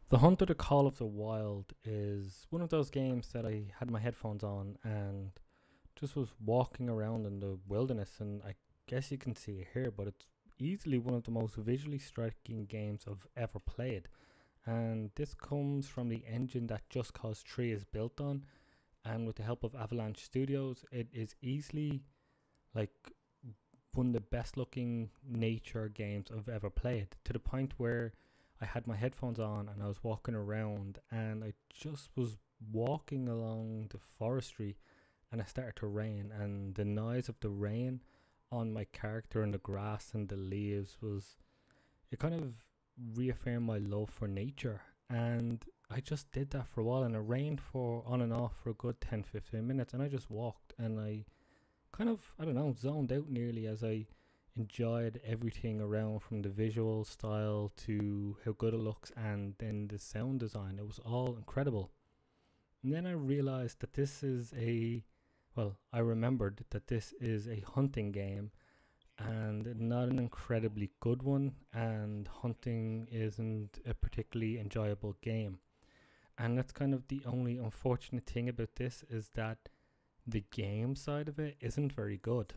The Hunter, the Call of the Wild is one of those games that I had my headphones on and just was walking around in the wilderness. And I guess you can see it here, but it's easily one of the most visually striking games I've ever played. And this comes from the engine that Just Cause 3 is built on. And with the help of Avalanche Studios, it is easily like one of the best looking nature games I've ever played, to the point where I had my headphones on and I was walking around and I just was walking along the forestry and it started to rain, and the noise of the rain on my character and the grass and the leaves was, it kind of reaffirmed my love for nature. And I just did that for a while, and it rained for on and off for a good 10-15 minutes, and I just walked and I kind of, I don't know, zoned out nearly as I enjoyed everything around, from the visual style to how good it looks and then the sound design. It was all incredible. And then I realized that I remembered that this is a hunting game and not an incredibly good one, and hunting isn't a particularly enjoyable game. And that's kind of the only unfortunate thing about this, is that the game side of it isn't very good.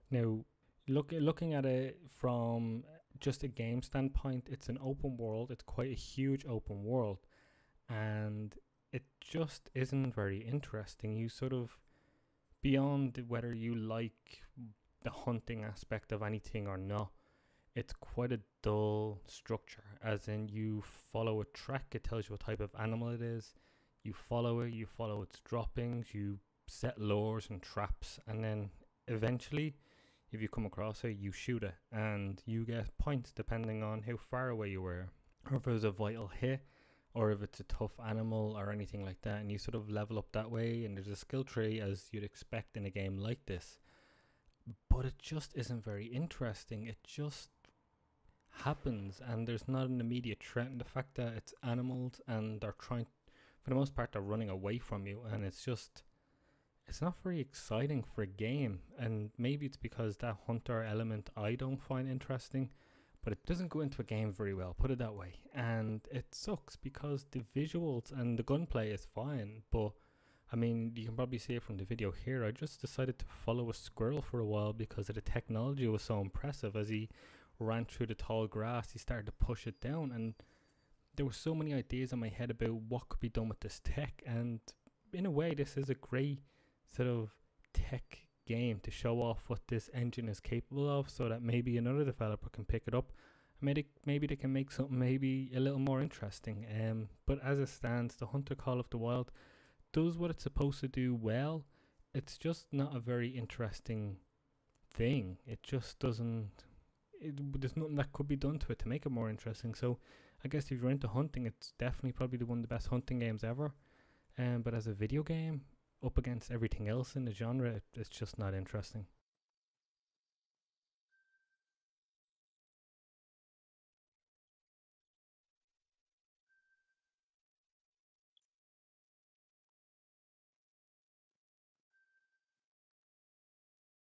Now, looking at it from just a game standpoint, it's an open world. It's quite a huge open world, and it just isn't very interesting. You sort of, beyond whether you like the hunting aspect of anything or not, it's quite a dull structure. As in, you follow a track, it tells you what type of animal it is. You follow it, you follow its droppings, you set lures and traps, and then eventually, if you come across it, you shoot it, and you get points depending on how far away you were, or if it was a vital hit, or if it's a tough animal or anything like that. And you sort of level up that way, and there's a skill tree as you'd expect in a game like this. But it just isn't very interesting. It just happens, and there's not an immediate threat. And the fact that it's animals and they're trying, for the most part, they're running away from you, and it's not very exciting for a game. And maybe it's because that hunter element I don't find interesting, but it doesn't go into a game very well, put it that way. And it sucks because the visuals and the gunplay is fine, but I mean, you can probably see it from the video here. I just decided to follow a squirrel for a while because the technology was so impressive. As he ran through the tall grass, he started to push it down, and there were so many ideas in my head about what could be done with this tech. And in a way, this is a great sort of tech game to show off what this engine is capable of, so that maybe another developer can pick it up and maybe they can make something maybe a little more interesting. But as it stands, the Hunter Call of the Wild does what it's supposed to do well. It's just not a very interesting thing. It just doesn't, there's nothing that could be done to it to make it more interesting. So I guess if you're into hunting, it's definitely probably one of the best hunting games ever. But as a video game, up against everything else in the genre, it's just not interesting.